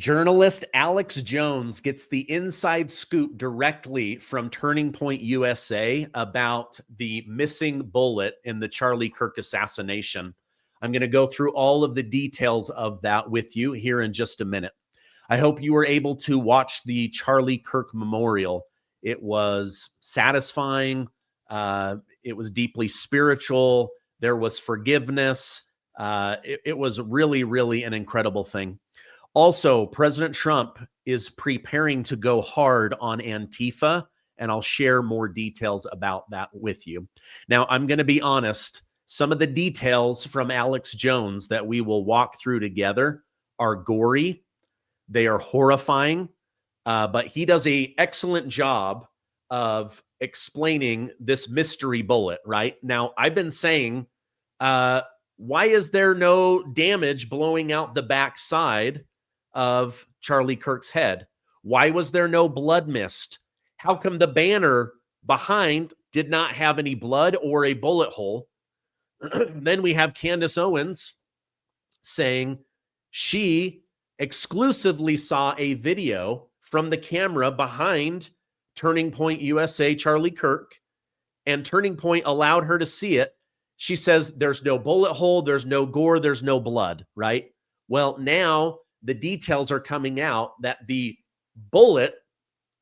Journalist Alex Jones gets the inside scoop directly from Turning Point USA about the missing bullet in the Charlie Kirk assassination. I'm going to go through all of the details of that with you here in just a minute. I hope you were able to watch the Charlie Kirk Memorial. It was satisfying. It was deeply spiritual. There was forgiveness. It was really, really an incredible thing. Also, President Trump is preparing to go hard on Antifa, and I'll share more details about that with you. Now, I'm going to be honest. Some of the details from Alex Jones that we will walk through together are gory. They are horrifying, but he does an excellent job of explaining this mystery bullet, right? Now, I've been saying, why is there no damage blowing out the backside of Charlie Kirk's head? Why was there no blood mist? How come the banner behind did not have any blood or a bullet hole? Then we have CAndace Owens saying she exclusively saw a video from the camera behind Turning Point USA Charlie Kirk, and Turning Point allowed her to see it. She says there's no bullet hole, there's no gore, there's no blood, right? Well, now the details are coming out that the bullet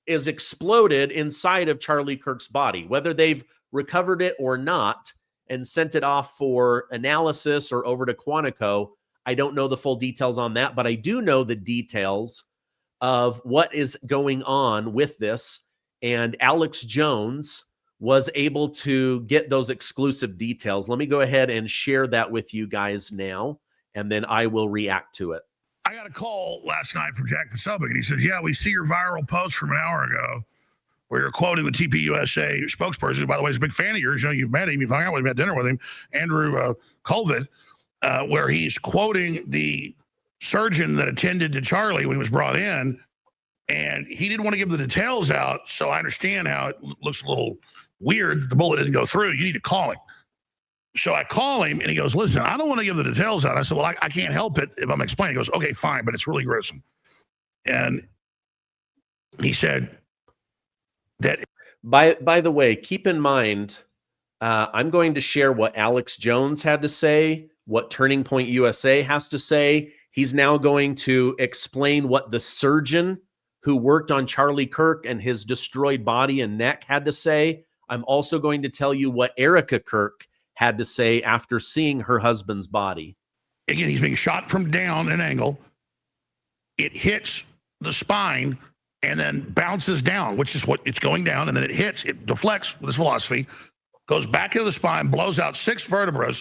is exploded inside of Charlie Kirk's body. Whether they've recovered it or not and sent it off for analysis or over to Quantico, I don't know the full details on that, but I do know the details of what is going on with this. And Alex Jones was able to get those exclusive details. Let me go ahead and share that with you guys now, and then I will react to it. I got a call last night from Jack Posobiec, and he says, yeah, we see your viral post from an hour ago where you're quoting the TPUSA spokesperson, who, by the way, is a big fan of yours. You know, you've met him, you've hung out with him, had dinner with him, Andrew Colvin, where he's quoting the surgeon that attended to Charlie when he was brought in, and he didn't want to give the details out, so I understand how it looks a little weird that the bullet didn't go through. You need to call him. So I call him, and he goes, listen, I don't want to give the details out. I said, well, I can't help it if I'm explaining. He goes, okay, fine, but it's really gruesome. And he said that. By the way, keep in mind, I'm going to share what Alex Jones had to say, what Turning Point USA has to say. He's now going to explain what the surgeon who worked on Charlie Kirk and his destroyed body and neck had to say. I'm also going to tell you what Erika Kirk had to say after seeing her husband's body. Again, he's being shot from down an angle. It hits the spine and then bounces down, which is what it's going down. And then it deflects with its velocity, goes back into the spine, blows out 6 vertebrae.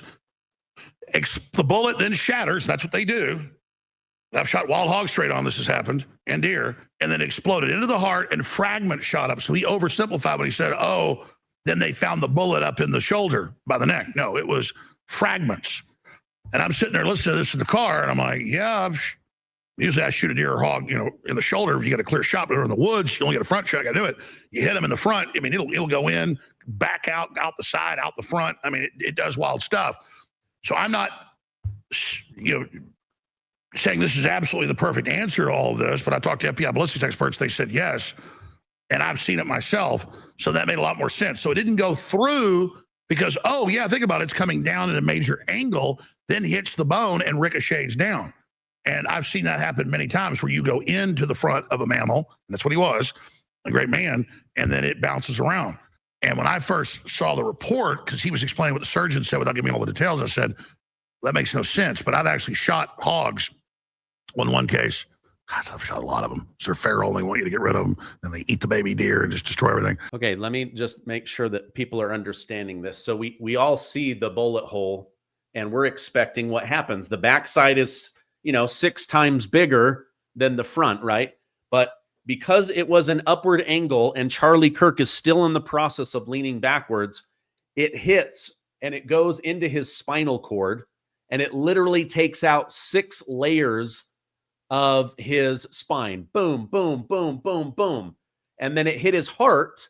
The bullet then shatters. That's what they do. I've shot wild hogs straight on. This has happened, and deer, and then exploded into the heart, and fragments shot up. So he oversimplified when he said, oh, then they found the bullet up in the shoulder by the neck. No, it was fragments. And I'm sitting there listening to this in the car, and I'm like, yeah, usually I shoot a deer or hog, in the shoulder. If you got a clear shot, but in the woods, you only get a front shot. I got to do it. You hit him in the front. I mean, it'll go in, back out the side, out the front. I mean, it does wild stuff. So I'm not, saying this is absolutely the perfect answer to all of this, but I talked to FBI ballistics experts. They said yes, and I've seen it myself. So that made a lot more sense. So it didn't go through because, oh, yeah, think about it. It's coming down at a major angle, then hits the bone and ricochets down. And I've seen that happen many times where you go into the front of a mammal, and that's what he was, a great man, and then it bounces around. And when I first saw the report, because he was explaining what the surgeon said without giving me all the details, I said, that makes no sense. But I've actually shot hogs in one case. I've shot a lot of them. So they're feral. They want you to get rid of them. Then they eat the baby deer and just destroy everything. Okay, let me just make sure that people are understanding this. So we all see the bullet hole, and we're expecting what happens. The backside is, 6 times bigger than the front, right? But because it was an upward angle and Charlie Kirk is still in the process of leaning backwards, it hits and it goes into his spinal cord, and it literally takes out 6 layers of his spine. Boom, boom, boom, boom, boom. And then it hit his heart,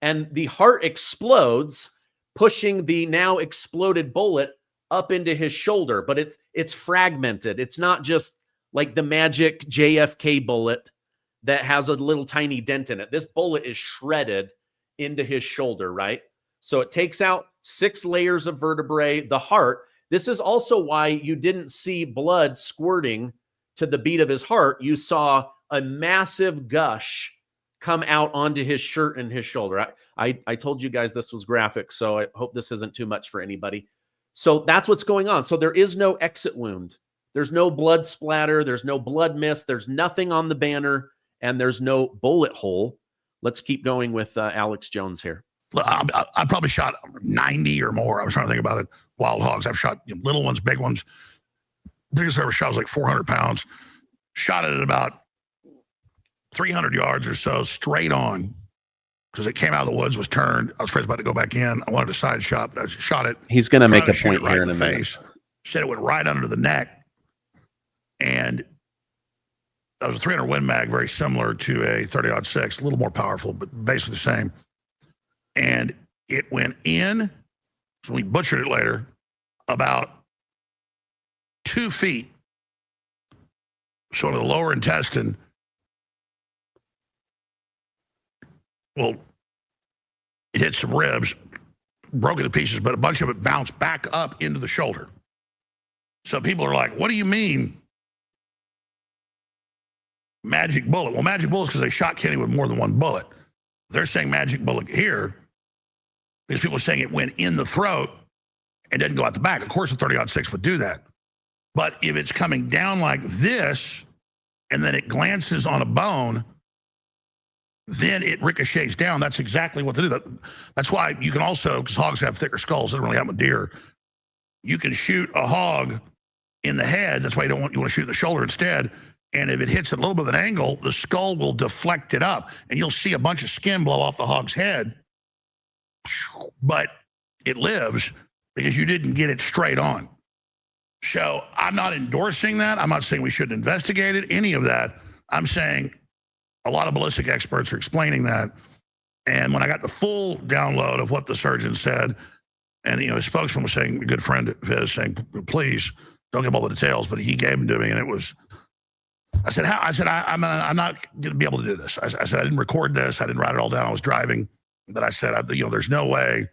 and the heart explodes, pushing the now exploded bullet up into his shoulder. But it's fragmented. It's not just like the magic JFK bullet that has a little tiny dent in it. This bullet is shredded into his shoulder, right? So it takes out 6 layers of vertebrae, the heart. This is also why you didn't see blood squirting to the beat of his heart. You saw a massive gush come out onto his shirt and his shoulder. I told you guys this was graphic, so I hope this isn't too much for anybody. So that's what's going on. So there is no exit wound. There's no blood splatter. There's no blood mist. There's nothing on the banner, and there's no bullet hole. Let's keep going with Alex Jones here. I probably shot 90 or more. I was trying to think about it. Wild hogs. I've shot little ones, big ones. Biggest I ever shot was like 400 pounds. Shot it at about 300 yards or so, straight on, because it came out of the woods, was turned. I was afraid it was about to go back in. I wanted a side shot, but I shot it. He's going to make a point right here in in the a face. Said it went right under the neck. And that was a 300 Win Mag, very similar to a 30-06, a little more powerful, but basically the same. And it went in, so we butchered it later, about 2 feet. So the lower intestine, well, it hit some ribs, broke into pieces, but a bunch of it bounced back up into the shoulder. So people are like, what do you mean magic bullet? Well, magic bullets because they shot Kenny with more than one bullet. They're saying magic bullet here because people are saying it went in the throat and didn't go out the back. Of course, a 30-06 would do that. But if it's coming down like this and then it glances on a bone, then it ricochets down. That's exactly what to do. That's why you can also, because hogs have thicker skulls, it doesn't really happen with deer. You can shoot a hog in the head. That's why you want to shoot the shoulder instead. And if it hits at a little bit of an angle, the skull will deflect it up, and you'll see a bunch of skin blow off the hog's head. But it lives because you didn't get it straight on. So I'm not endorsing that. I'm not saying we shouldn't investigate it, any of that. I'm saying a lot of ballistic experts are explaining that. And when I got the full download of what the surgeon said, and his spokesman was saying, a good friend of his, saying, please don't give all the details, but he gave them to me, and it was. I said, how? I said, I'm not going to be able to do this. I said, I didn't record this. I didn't write it all down. I was driving, but I said, there's no way.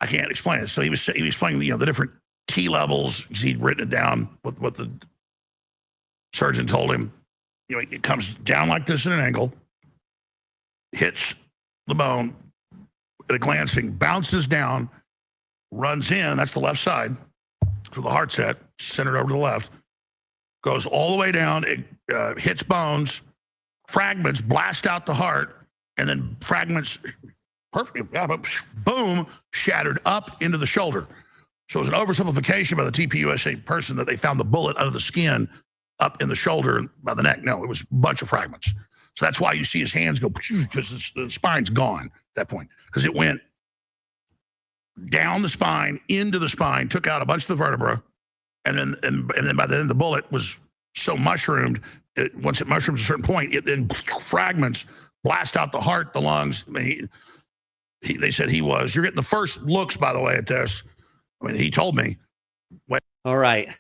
I can't explain it. So he was explaining the different T levels. He'd written it down. What the surgeon told him. It comes down like this at an angle, hits the bone at a glancing, bounces down, runs in. That's the left side. So the heart's at, centered over to the left, goes all the way down. It hits bones, fragments blast out the heart, and then fragments. Perfect. Yeah, but boom, shattered up into the shoulder. So it was an oversimplification by the TPUSA person that they found the bullet under the skin up in the shoulder and by the neck. No, it was a bunch of fragments. So that's why you see his hands go, because the spine's gone at that point. Because it went down the spine, into the spine, took out a bunch of the vertebra, and then by the end the bullet was so mushroomed, once it mushrooms a certain point, it then fragments blast out the heart, the lungs. I mean, they said you're getting the first looks, by the way, at this. I mean, he told me. All right.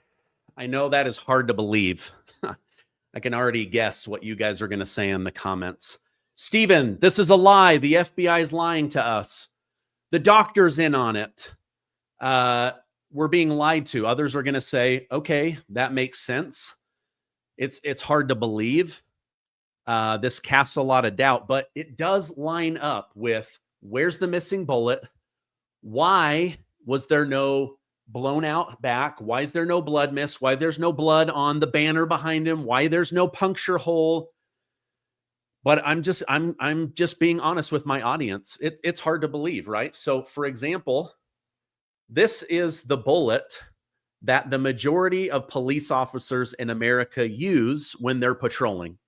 I know that is hard to believe. I can already guess what you guys are going to say in the comments. Steven, this is a lie. The FBI is lying to us. The doctor's in on it. We're being lied to. Others are going to say, okay, that makes sense. It's hard to believe. This casts a lot of doubt, but it does line up with where's the missing bullet? Why was there no blown out back? Why is there no blood mist? Why there's no blood on the banner behind him? Why there's no puncture hole? But I'm just being honest with my audience. It's hard to believe, right? So, for example, this is the bullet that the majority of police officers in America use when they're patrolling.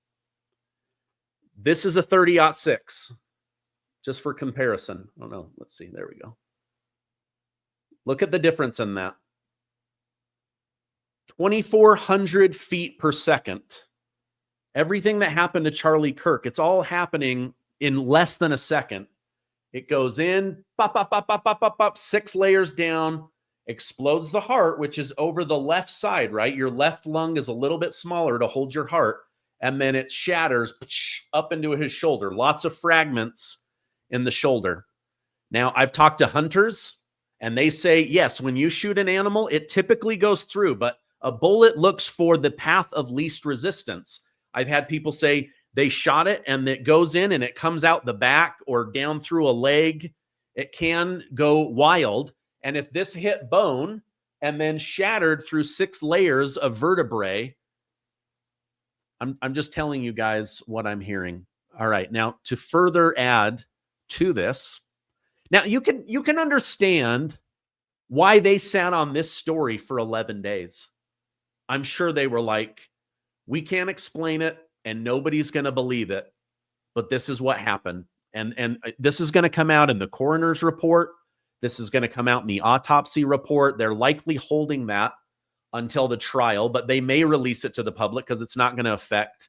This is a 30-06. Just for comparison. Oh no, let's see. There we go. Look at the difference in that. 2,400 feet per second. Everything that happened to Charlie Kirk, it's all happening in less than a second. It goes in, pop, pop, pop, pop, pop, pop, pop, 6 layers down, explodes the heart, which is over the left side, right? Your left lung is a little bit smaller to hold your heart. And then it shatters up into his shoulder. Lots of fragments in the shoulder. Now, I've talked to hunters, and they say, yes, when you shoot an animal, it typically goes through, but a bullet looks for the path of least resistance. I've had people say they shot it and it goes in and it comes out the back or down through a leg. It can go wild. And if this hit bone and then shattered through 6 layers of vertebrae, I'm just telling you guys what I'm hearing. All right. Now, to further add to this, now you can understand why they sat on this story for 11 days. I'm sure they were like, we can't explain it and nobody's going to believe it, but this is what happened. And this is going to come out in the coroner's report. This is going to come out in the autopsy report. They're likely holding that until the trial, but they may release it to the public because it's not going to affect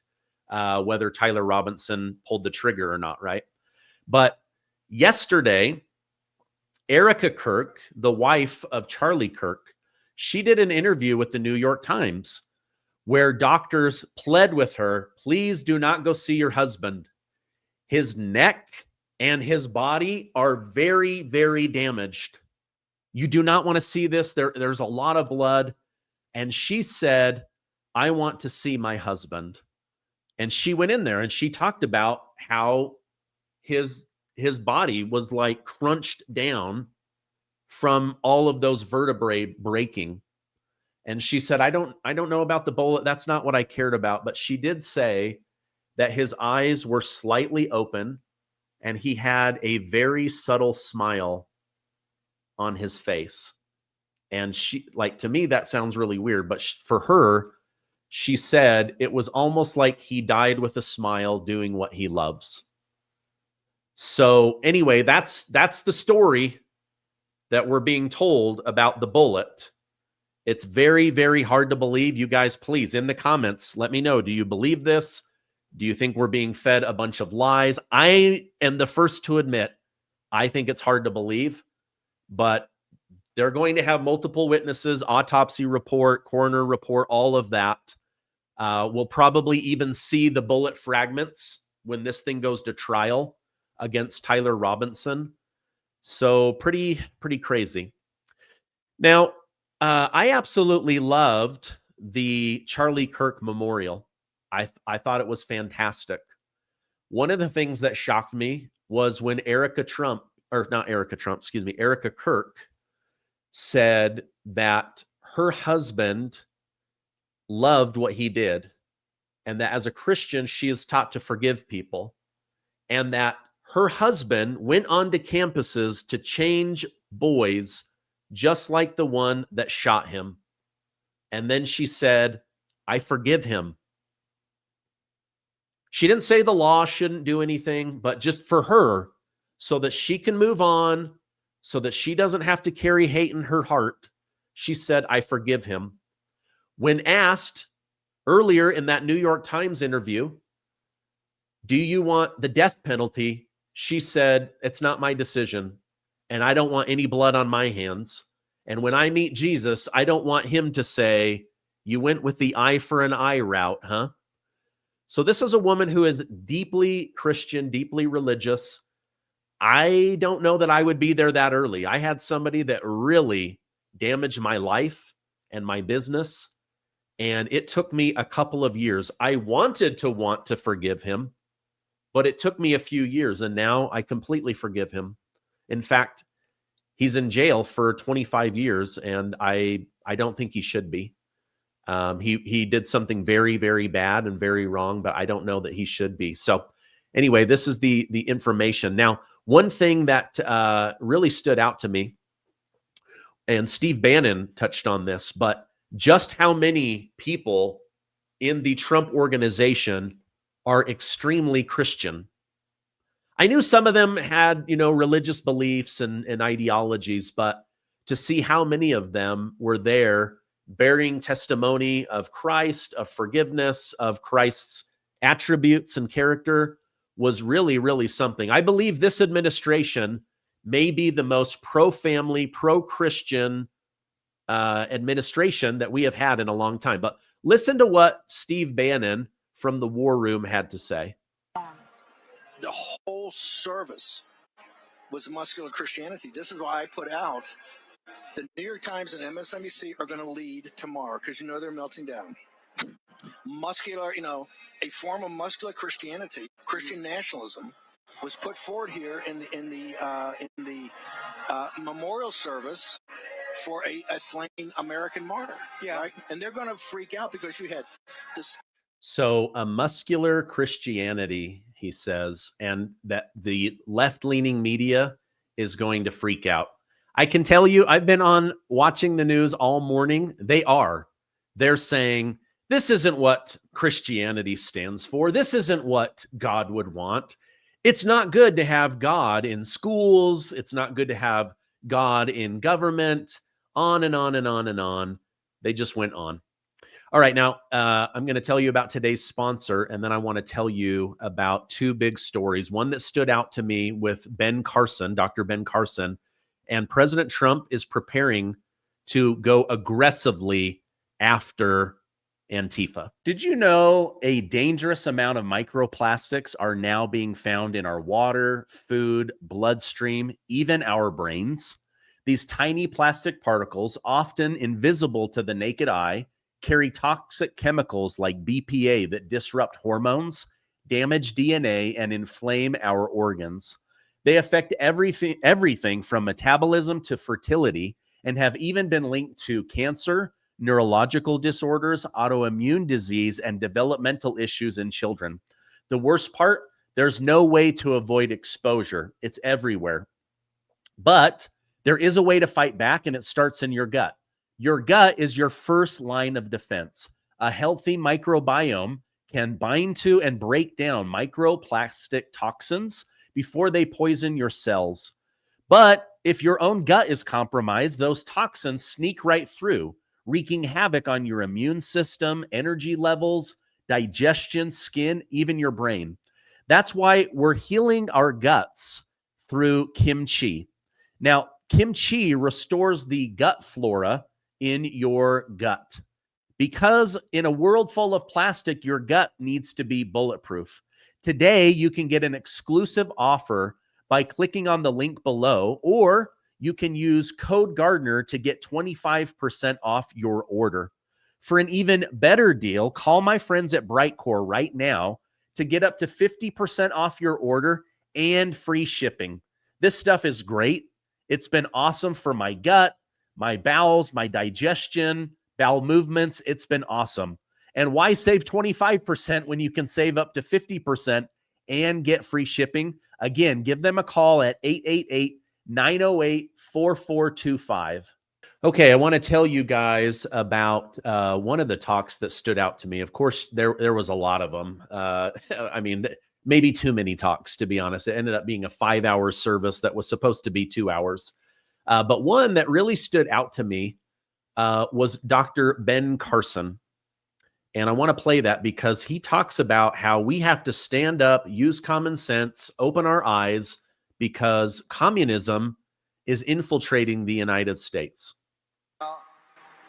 whether Tyler Robinson pulled the trigger or not, right? But yesterday, Erika Kirk, the wife of Charlie Kirk, she did an interview with the New York Times where doctors pled with her, please do not go see your husband. His neck and his body are very, very damaged. You do not want to see this. There's a lot of blood. And she said, I want to see my husband. And she went in there and she talked about how his body was like crunched down from all of those vertebrae breaking. And she said, I don't know about the bullet. That's not what I cared about. But she did say that his eyes were slightly open and he had a very subtle smile on his face. And she, like, to me, that sounds really weird. But for her, she said it was almost like he died with a smile doing what he loves. So anyway, that's the story that we're being told about the bullet. It's very, very hard to believe. You guys, please, in the comments, let me know. Do you believe this? Do you think we're being fed a bunch of lies? I am the first to admit, I think it's hard to believe, but they're going to have multiple witnesses, autopsy report, coroner report, all of that. We'll probably even see the bullet fragments when this thing goes to trial against Tyler Robinson. So pretty crazy. Now, I absolutely loved the Charlie Kirk Memorial. I thought it was fantastic. One of the things that shocked me was when Erika Kirk said that her husband loved what he did, and that as a Christian, she is taught to forgive people, and that her husband went onto campuses to change boys just like the one that shot him. And then she said, I forgive him. She didn't say the law shouldn't do anything, but just for her, so that she can move on, so that she doesn't have to carry hate in her heart, she said, I forgive him. When asked earlier in that New York Times interview, do you want the death penalty? She said, it's not my decision, and I don't want any blood on my hands. And when I meet Jesus, I don't want him to say, you went with the eye for an eye route, huh? So this is a woman who is deeply Christian, deeply religious. I don't know that I would be there that early. I had somebody that really damaged my life and my business, and it took me a couple of years. I wanted to want to forgive him, but it took me a few years, and now I completely forgive him. In fact, he's in jail for 25 years, and I don't think he should be. He did something very, very bad and very wrong, but I don't know that he should be. So anyway, this is the information. Now, one thing that really stood out to me, and Steve Bannon touched on this, but just how many people in the Trump organization are extremely Christian. I knew some of them had, religious beliefs and ideologies, but to see how many of them were there bearing testimony of Christ, of forgiveness, of Christ's attributes and character was really, really something. I believe this administration may be the most pro-family, pro-Christian administration that we have had in a long time. But listen to what Steve Bannon from the War Room had to say. The whole service was muscular Christianity. This is why I put out the New York Times and MSNBC are going to lead tomorrow, because you know they're melting down. Muscular, a form of muscular Christianity, Christian nationalism, was put forward here in the memorial service for a slain American martyr. Yeah, right? And they're going to freak out because you had this. So a muscular Christianity, he says, and that the left-leaning media is going to freak out. I can tell you, I've been on watching the news all morning. They're saying, this isn't what Christianity stands for. This isn't what God would want. It's not good to have God in schools. It's not good to have God in government, on and on and on and on. They just went on. All right, now I'm going to tell you about today's sponsor, and then I want to tell you about two big stories. One that stood out to me with Dr. Ben Carson, and President Trump is preparing to go aggressively after Antifa. Did you know a dangerous amount of microplastics are now being found in our water, food, bloodstream, even our brains? These tiny plastic particles, often invisible to the naked eye, carry toxic chemicals like BPA that disrupt hormones, damage DNA, and inflame our organs. They affect everything from metabolism to fertility, and have even been linked to cancer, neurological disorders, autoimmune disease, and developmental issues in children. The worst part, there's no way to avoid exposure. It's everywhere. But there is a way to fight back, and it starts in your gut. Your gut is your first line of defense. A healthy microbiome can bind to and break down microplastic toxins before they poison your cells. But if your own gut is compromised, those toxins sneak right through, wreaking havoc on your immune system, energy levels, digestion, skin, even your brain. That's why we're healing our guts through kimchi. Now, kimchi restores the gut flora in your gut. Because in a world full of plastic, your gut needs to be bulletproof. Today, you can get an exclusive offer by clicking on the link below, or you can use code Gardner to get 25% off your order. For an even better deal, call my friends at Brightcore right now to get up to 50% off your order and free shipping. This stuff is great. It's been awesome for my gut, my bowels, my digestion, bowel movements. It's been awesome. And why save 25% when you can save up to 50% and get free shipping? Again, give them a call at 888-908-4425. Okay, I want to tell you guys about one of the talks that stood out to me. Of course, there was a lot of them. I mean, maybe too many talks, to be honest. It ended up being a 5-hour service that was supposed to be 2 hours. But one that really stood out to me was Dr. Ben Carson. And I want to play that because he talks about how we have to stand up, use common sense, open our eyes, because communism is infiltrating the United States.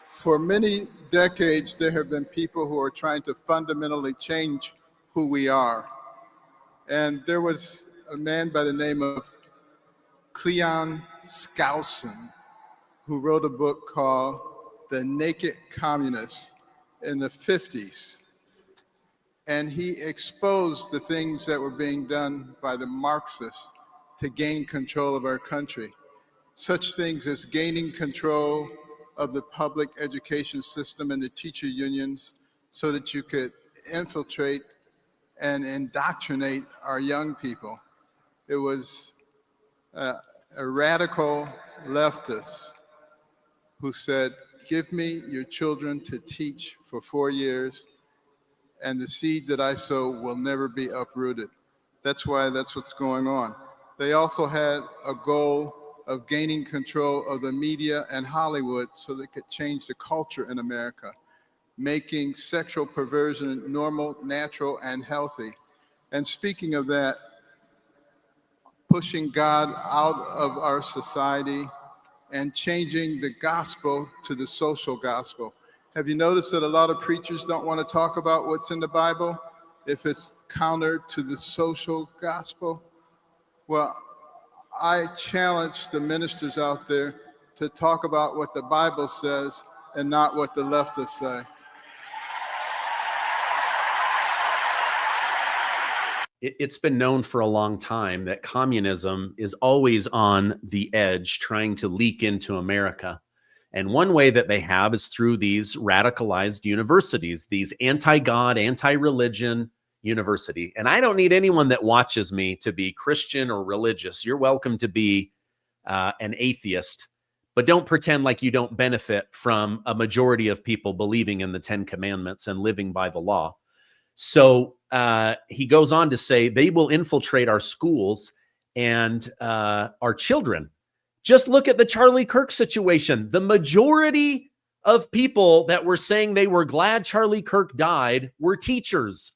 For many decades, there have been people who are trying to fundamentally change who we are. And there was a man by the name of Cleon Skousen who wrote a book called The Naked Communist in the 50s. And he exposed the things that were being done by the Marxists to gain control of our country. Such things as gaining control of the public education system and the teacher unions so that you could infiltrate and indoctrinate our young people. It was a radical leftist who said, give me your children to teach for 4 years, and the seed that I sow will never be uprooted. That's what's going on. They also had a goal of gaining control of the media and Hollywood so they could change the culture in America, making sexual perversion normal, natural, and healthy. And speaking of that, pushing God out of our society and changing the gospel to the social gospel. Have you noticed that a lot of preachers don't want to talk about what's in the Bible if it's counter to the social gospel? Well, I challenge the ministers out there to talk about what the Bible says and not what the leftists say. It's been known for a long time that communism is always on the edge, trying to leak into America. And one way that they have is through these radicalized universities, these anti-God, anti-religion university. And I don't need anyone that watches me to be Christian or religious. You're welcome to be an atheist, but don't pretend like you don't benefit from a majority of people believing in the 10 Commandments and living by the law. So he goes on to say they will infiltrate our schools and our children. Just look at the Charlie Kirk situation. The majority of people that were saying they were glad Charlie Kirk died were teachers.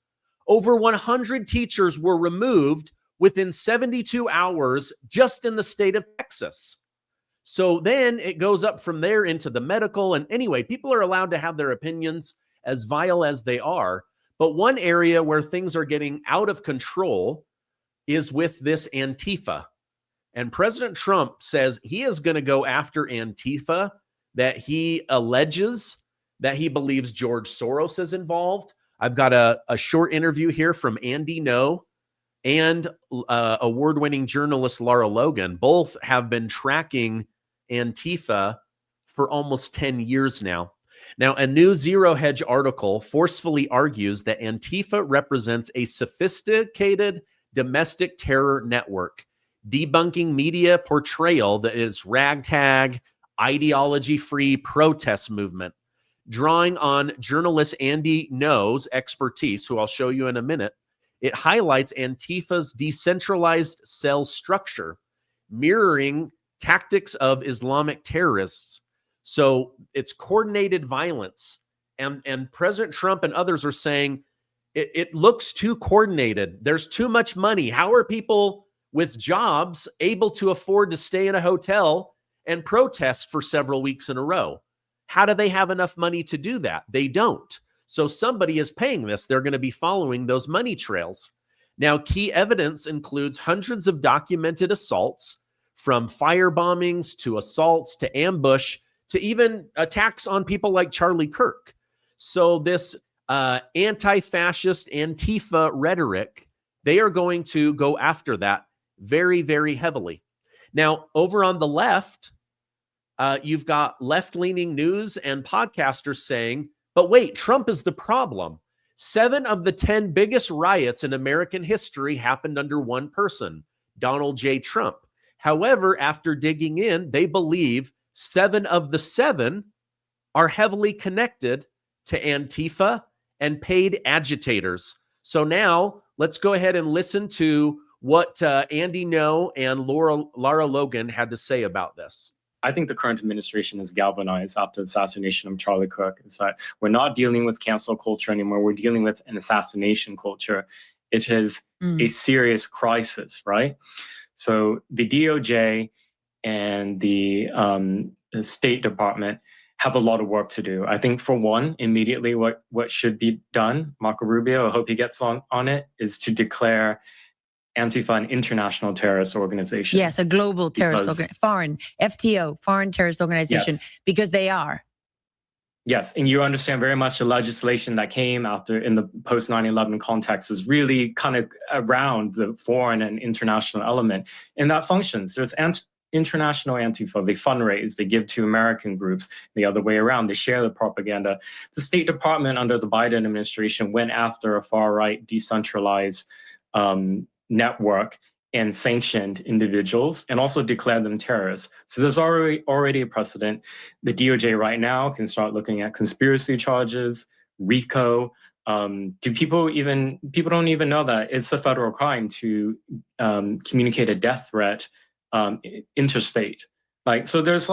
Over 100 teachers were removed within 72 hours just in the state of Texas. So then it goes up from there into the medical. And anyway, people are allowed to have their opinions, as vile as they are. But one area where things are getting out of control is with this Antifa. And President Trump says he is going to go after Antifa, that he alleges that he believes George Soros is involved. I've got a short interview here from Andy No and award-winning journalist Lara Logan. Both have been tracking Antifa for almost 10 years now. Now, a new Zero Hedge article forcefully argues that Antifa represents a sophisticated domestic terror network, debunking media portrayal that is ragtag, ideology-free protest movement. Drawing on journalist Andy No's expertise, who I'll show you in a minute, it highlights Antifa's decentralized cell structure, mirroring tactics of Islamic terrorists. So it's coordinated violence. And President Trump and others are saying it looks too coordinated. There's too much money. How are people with jobs able to afford to stay in a hotel and protest for several weeks in a row? How do they have enough money to do that? They don't. So somebody is paying this. They're going to be following those money trails. Now, key evidence includes hundreds of documented assaults, from fire bombings to assaults to ambush to even attacks on people like Charlie Kirk. So this anti-fascist Antifa rhetoric, they are going to go after that very, very heavily. Now, over on the left, you've got left-leaning news and podcasters saying, but wait, Trump is the problem. 7 of the 10 biggest riots in American history happened under one person, Donald J. Trump. However, after digging in, they believe 7 of the 7 are heavily connected to Antifa and paid agitators. So now let's go ahead and listen to what Andy No and Lara Logan had to say about this. I think the current administration is galvanized after the assassination of Charlie Kirk. Is that we're not dealing with cancel culture anymore. We're dealing with an assassination culture. It is a serious crisis, right? So the DOJ and the State Department have a lot of work to do. I think, for one, immediately what should be done, Marco Rubio, I hope he gets on it, is to declare Antifa an international terrorist organization. Yes, a global terrorist organization, foreign, FTO, foreign terrorist organization, yes. Because they are. Yes, and you understand very much the legislation that came after in the post 9/11 context is really kind of around the foreign and international element, and that functions. There's international Antifa, they fundraise, they give to American groups, the other way around, they share the propaganda. The State Department under the Biden administration went after a far-right decentralized network and sanctioned individuals and also declared them terrorists. So there's already a precedent. The DOJ right now can start looking at conspiracy charges, RICO. People don't even know that it's a federal crime to communicate a death threat interstate. So there's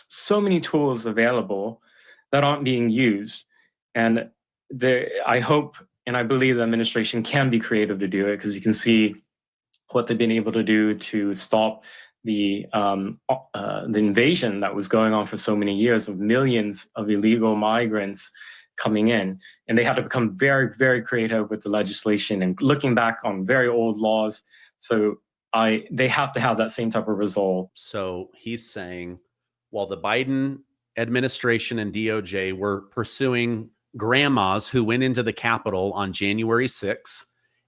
so many tools available that aren't being used. And I hope and I believe the administration can be creative to do it, because you can see what they've been able to do to stop the invasion that was going on for so many years of millions of illegal migrants coming in. And they had to become very, very creative with the legislation and looking back on very old laws. So they have to have that same type of resolve. So he's saying, while the Biden administration and DOJ were pursuing grandmas who went into the Capitol on January 6th,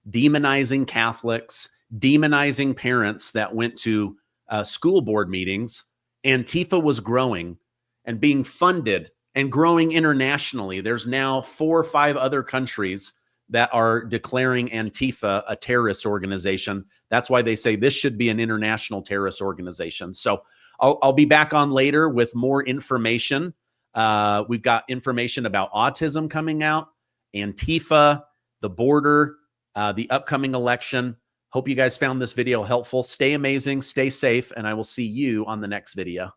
demonizing Catholics, demonizing parents that went to school board meetings, Antifa was growing and being funded and growing internationally. There's now 4 or 5 other countries that are declaring Antifa a terrorist organization. That's why they say this should be an international terrorist organization. So I'll be back on later with more information. We've got information about autism coming out, Antifa, the border, the upcoming election. Hope you guys found this video helpful. Stay amazing, stay safe, and I will see you on the next video.